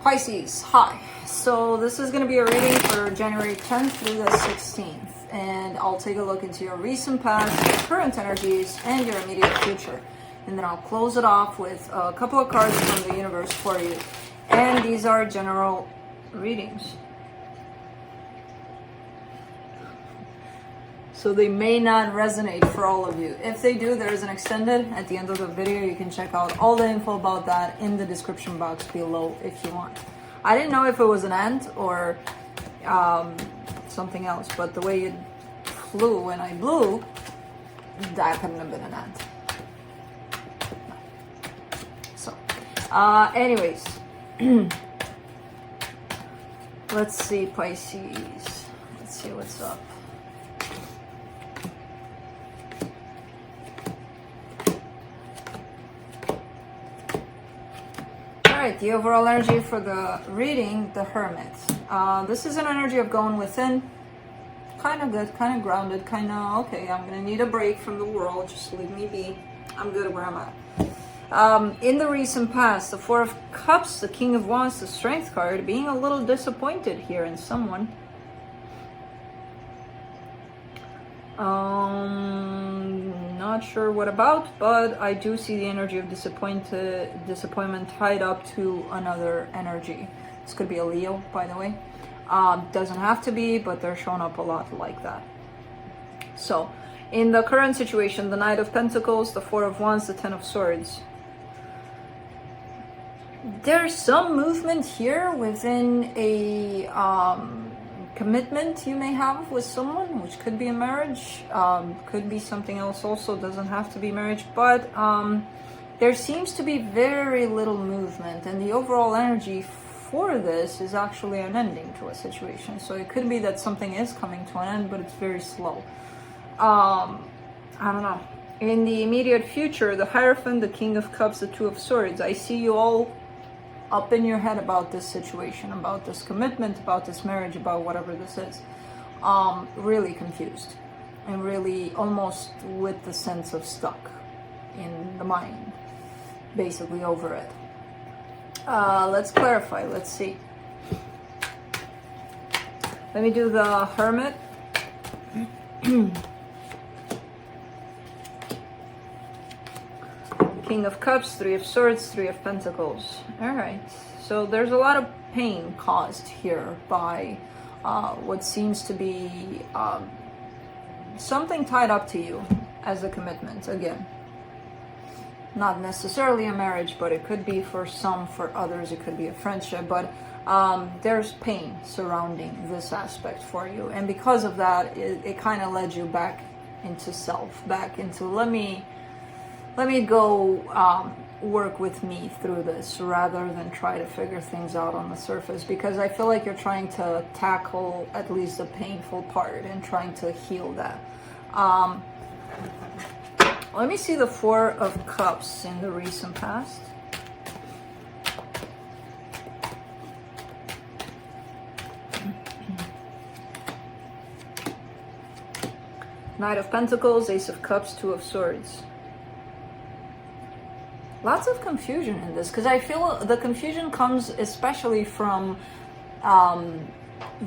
Pisces, hi. So this is going to be a reading for January 10th through the 16th. And I'll take a look into your recent past, your current energies, and your immediate future. And then I'll close it off with a couple of cards from the universe for you. And these are general readings. So they may not resonate for all of you. If they do, there is an extended at the end of the video. You can check out all the info about that in the description box below if you want. I didn't know if it was an ant or something else, but the way it flew when I blew, that couldn't have been an ant. So, anyways, let's see, Pisces. Let's see what's up. Alright, the overall energy for the reading, the Hermit. This is an energy of going within. Kind of good, kind of grounded, kind of, okay, I'm going to need a break from the world. Just leave me be. I'm good where I'm at. In the recent past, the Four of Cups, the King of Wands, the Strength card, being a little disappointed here in someone. Not sure what about, but I do see the energy of disappointment tied up to another energy. This could be a Leo, by the way. Doesn't have to be, but they're showing up a lot like that. So, in the current situation, the Knight of Pentacles, the Four of Wands, the Ten of Swords. There's some movement here within a commitment you may have with someone, which could be a marriage, could be something else also, doesn't have to be marriage, but there seems to be very little movement, and the overall energy for this is actually an ending to a situation. So it could be that something is coming to an end, but it's very slow. I don't know. In the immediate future, the Hierophant, the King of Cups, the Two of Swords, I see you all up in your head about this situation, about this commitment, about this marriage, about whatever this is. Really confused and really almost with the sense of stuck in the mind, basically over it. Let's clarify. Let's see. Let me do the Hermit. King of Cups, Three of Swords, Three of Pentacles. All right. So there's a lot of pain caused here by what seems to be something tied up to you as a commitment. Again, not necessarily a marriage, but it could be for some, for others, it could be a friendship. But there's pain surrounding this aspect for you. And because of that, it kind of led you back into self, back into let me go work with me through this rather than try to figure things out on the surface, because I feel like you're trying to tackle at least the painful part and trying to heal that. Let me see the Four of Cups in the recent past. Knight of Pentacles, Ace of Cups, Two of Swords. Lots of confusion in this, because I feel the confusion comes especially from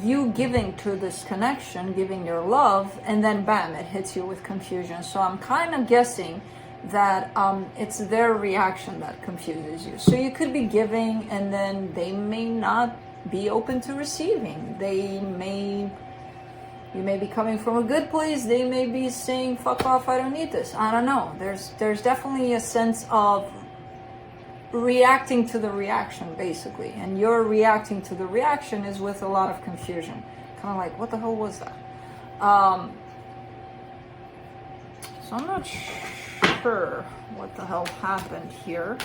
you giving to this connection, giving your love, and then bam, it hits you with confusion. So I'm kind of guessing that it's their reaction that confuses you. So you could be giving and then they may not be open to receiving. You may be coming from a good place. They may be saying, fuck off, I don't need this. I don't know. There's definitely a sense of reacting to the reaction, basically. And your reacting to the reaction is with a lot of confusion. Kind of like, what the hell was that? So I'm not sure what the hell happened here.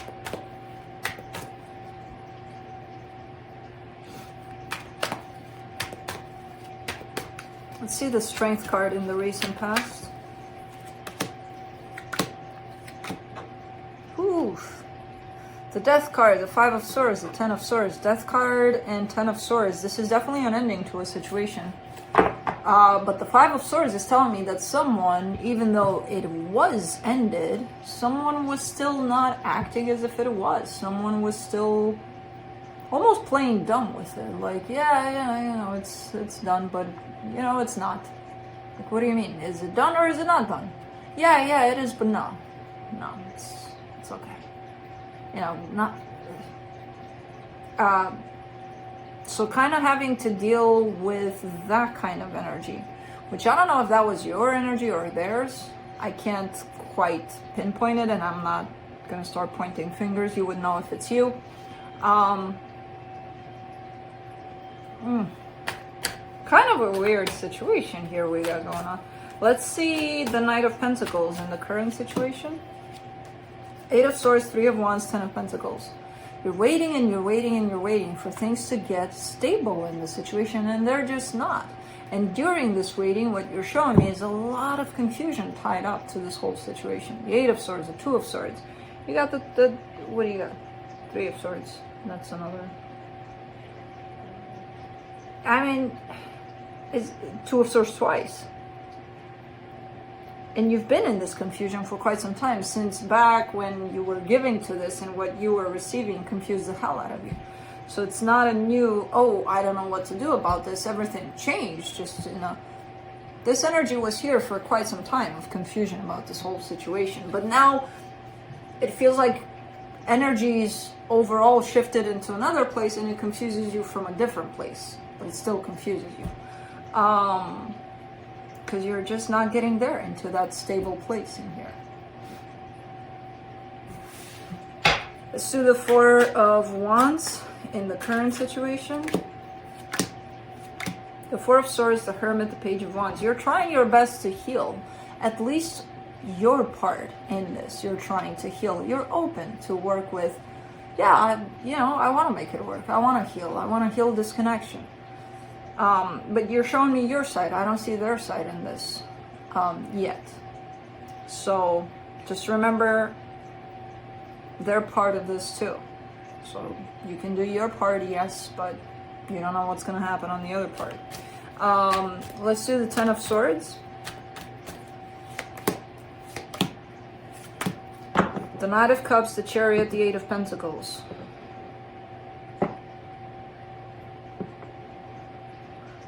Let's see the Strength card in the recent past. Oof. The Death card, the Five of Swords, the Ten of Swords. Death card and Ten of Swords. This is definitely an ending to a situation. But the Five of Swords is telling me that someone, even though it was ended, someone was still not acting as if it was. Someone was still almost playing dumb with it. Like, yeah, you know, it's done, but you know, it's not. Like, what do you mean? Is it done or is it not done? Yeah, it is, but no, it's okay. You know, not. So kind of having to deal with that kind of energy, which I don't know if that was your energy or theirs. I can't quite pinpoint it, and I'm not gonna start pointing fingers. You would know if it's you. Kind of a weird situation here we got going on. Let's see the Knight of Pentacles in the current situation. 8 of Swords, 3 of Wands, 10 of Pentacles. You're waiting and you're waiting and you're waiting for things to get stable in the situation, and they're just not. And during this waiting, what you're showing me is a lot of confusion tied up to this whole situation. The 8 of Swords, the 2 of Swords. You got the what do you got? 3 of Swords. That's another. I mean, it's 2 of Swords twice. And you've been in this confusion for quite some time, since back when you were giving to this, and what you were receiving confused the hell out of you. So it's not a new, oh, I don't know what to do about this, everything changed. Just, you know, this energy was here for quite some time of confusion about this whole situation. But now it feels like energies overall shifted into another place, and it confuses you from a different place, but it still confuses you. Because you're just not getting there into that stable place in here. Let's do the 4 of Wands in the current situation. The 4 of Swords, the Hermit, the Page of Wands. You're trying your best to heal. At least your part in this. You're trying to heal. You're open to work with, yeah, I want to make it work. I want to heal. I want to heal this connection. But you're showing me your side. I don't see their side in this yet. So just remember, they're part of this too. So you can do your part, yes, but you don't know what's going to happen on the other part. Let's do the 10 of Swords. The Knight of Cups, the Chariot, the 8 of Pentacles.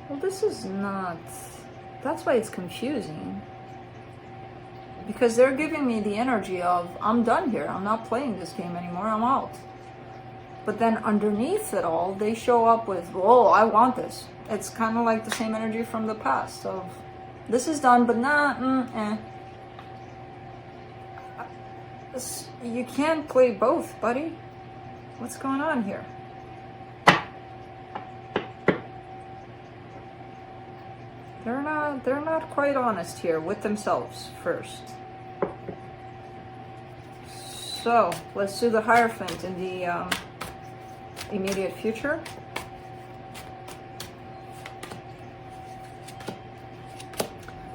Well, this is not... That's why it's confusing. Because they're giving me the energy of, I'm done here. I'm not playing this game anymore. I'm out. But then underneath it all, they show up with, oh, I want this. It's kind of like the same energy from the past of, this is done, but nah, You can't play both, buddy. What's going on here? They're not quite honest here with themselves first. So let's do the Hierophant in the immediate future.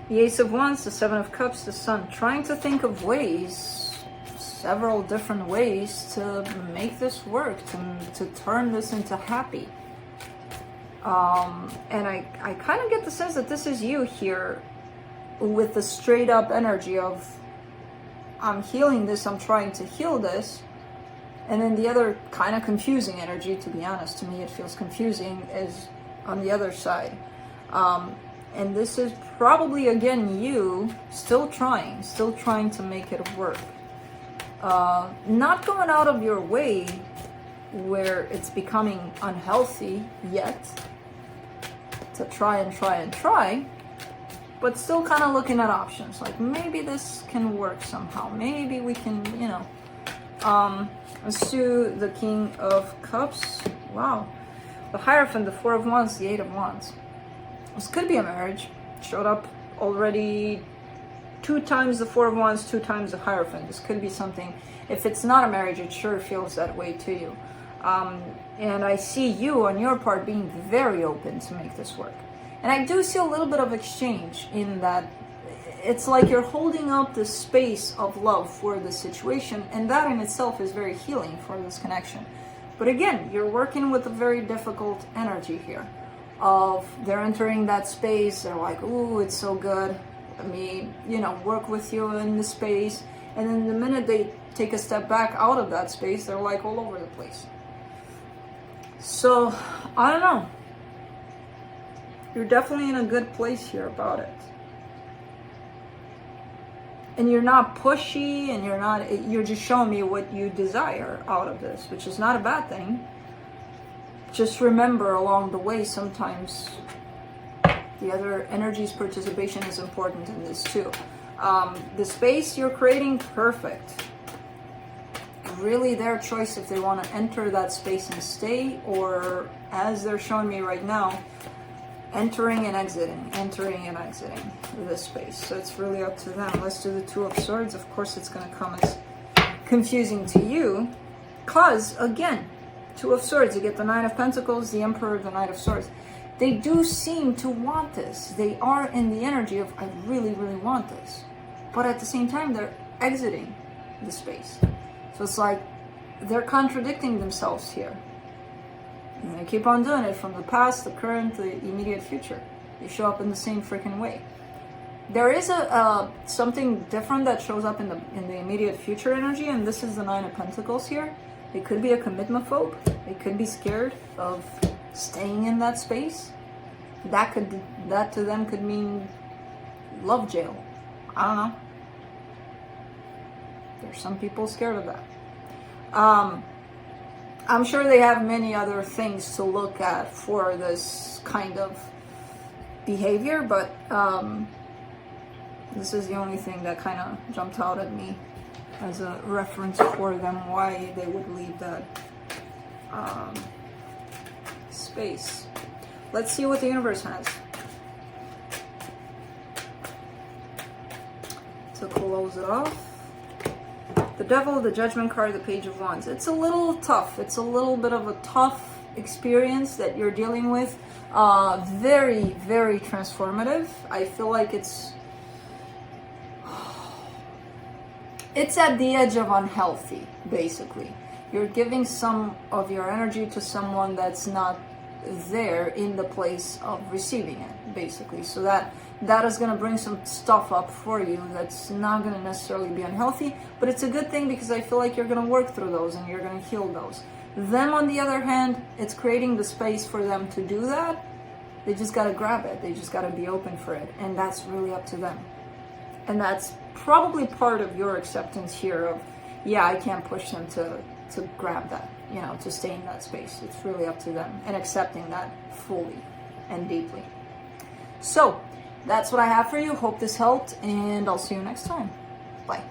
The Ace of Wands, the 7 of Cups, the Sun. Trying to think of ways, several different ways to make this work, to turn this into happy. And I kind of get the sense that this is you here with the straight up energy of, I'm healing this, I'm trying to heal this. And then the other kind of confusing energy, to be honest, to me it feels confusing, is on the other side. And this is probably, again, you still trying to make it work. Not going out of your way where it's becoming unhealthy yet, to try, but still kind of looking at options. Like, maybe this can work somehow. Maybe we can, let's do the King of Cups. Wow. The Hierophant, the 4 of Wands, the 8 of Wands. This could be a marriage. Showed up already 2 times the 4 of Wands, 2 times the Hierophant. This could be something. If it's not a marriage, it sure feels that way to you. And I see you on your part being very open to make this work. And I do see a little bit of exchange in that it's like you're holding up the space of love for the situation, and that in itself is very healing for this connection. But again, you're working with a very difficult energy here of they're entering that space, they're like, ooh, it's so good, let me, work with you in the space. And then the minute they take a step back out of that space, they're like all over the place. So, I don't know. You're definitely in a good place here about it. And you're not pushy, and you're just showing me what you desire out of this, which is not a bad thing. Just remember along the way, sometimes the other energy's participation is important in this too. The space you're creating, perfect. Really their choice if they want to enter that space and stay, or as they're showing me right now, entering and exiting this space. So it's really up to them. Let's do the Two of Swords. Of course it's going to come as confusing to you, because again, Two of Swords, you get the Nine of Pentacles, the Emperor, the Knight of Swords. They do seem to want this. They are in the energy of, I really, really want this. But at the same time, they're exiting the space. So it's like they're contradicting themselves here. And they keep on doing it from the past, the current, the immediate future. They show up in the same freaking way. There is something different that shows up in the immediate future energy, and this is the Nine of Pentacles here. It could be a commitment phobe. They could be scared of staying in that space. That to them could mean love jail. I don't know. There's some people scared of that. I'm sure they have many other things to look at for this kind of behavior, but this is the only thing that kind of jumped out at me as a reference for them, why they would leave that space. Let's see what the universe has to close it off. The Devil, the Judgment card, the Page of Wands. It's a little tough. It's a little bit of a tough experience that you're dealing with. Very, very transformative. I feel like it's at the edge of unhealthy, basically. You're giving some of your energy to someone that's not there in the place of receiving it, basically. So that is going to bring some stuff up for you that's not going to necessarily be unhealthy, but it's a good thing because I feel like you're going to work through those and you're going to heal those. Them, on the other hand, it's creating the space for them to do that. They just got to grab it. They just got to be open for it, and that's really up to them. And that's probably part of your acceptance here of, yeah, I can't push them to grab that, to stay in that space. It's really up to them, and accepting that fully and deeply. So that's what I have for you. Hope this helped, and I'll see you next time. Bye.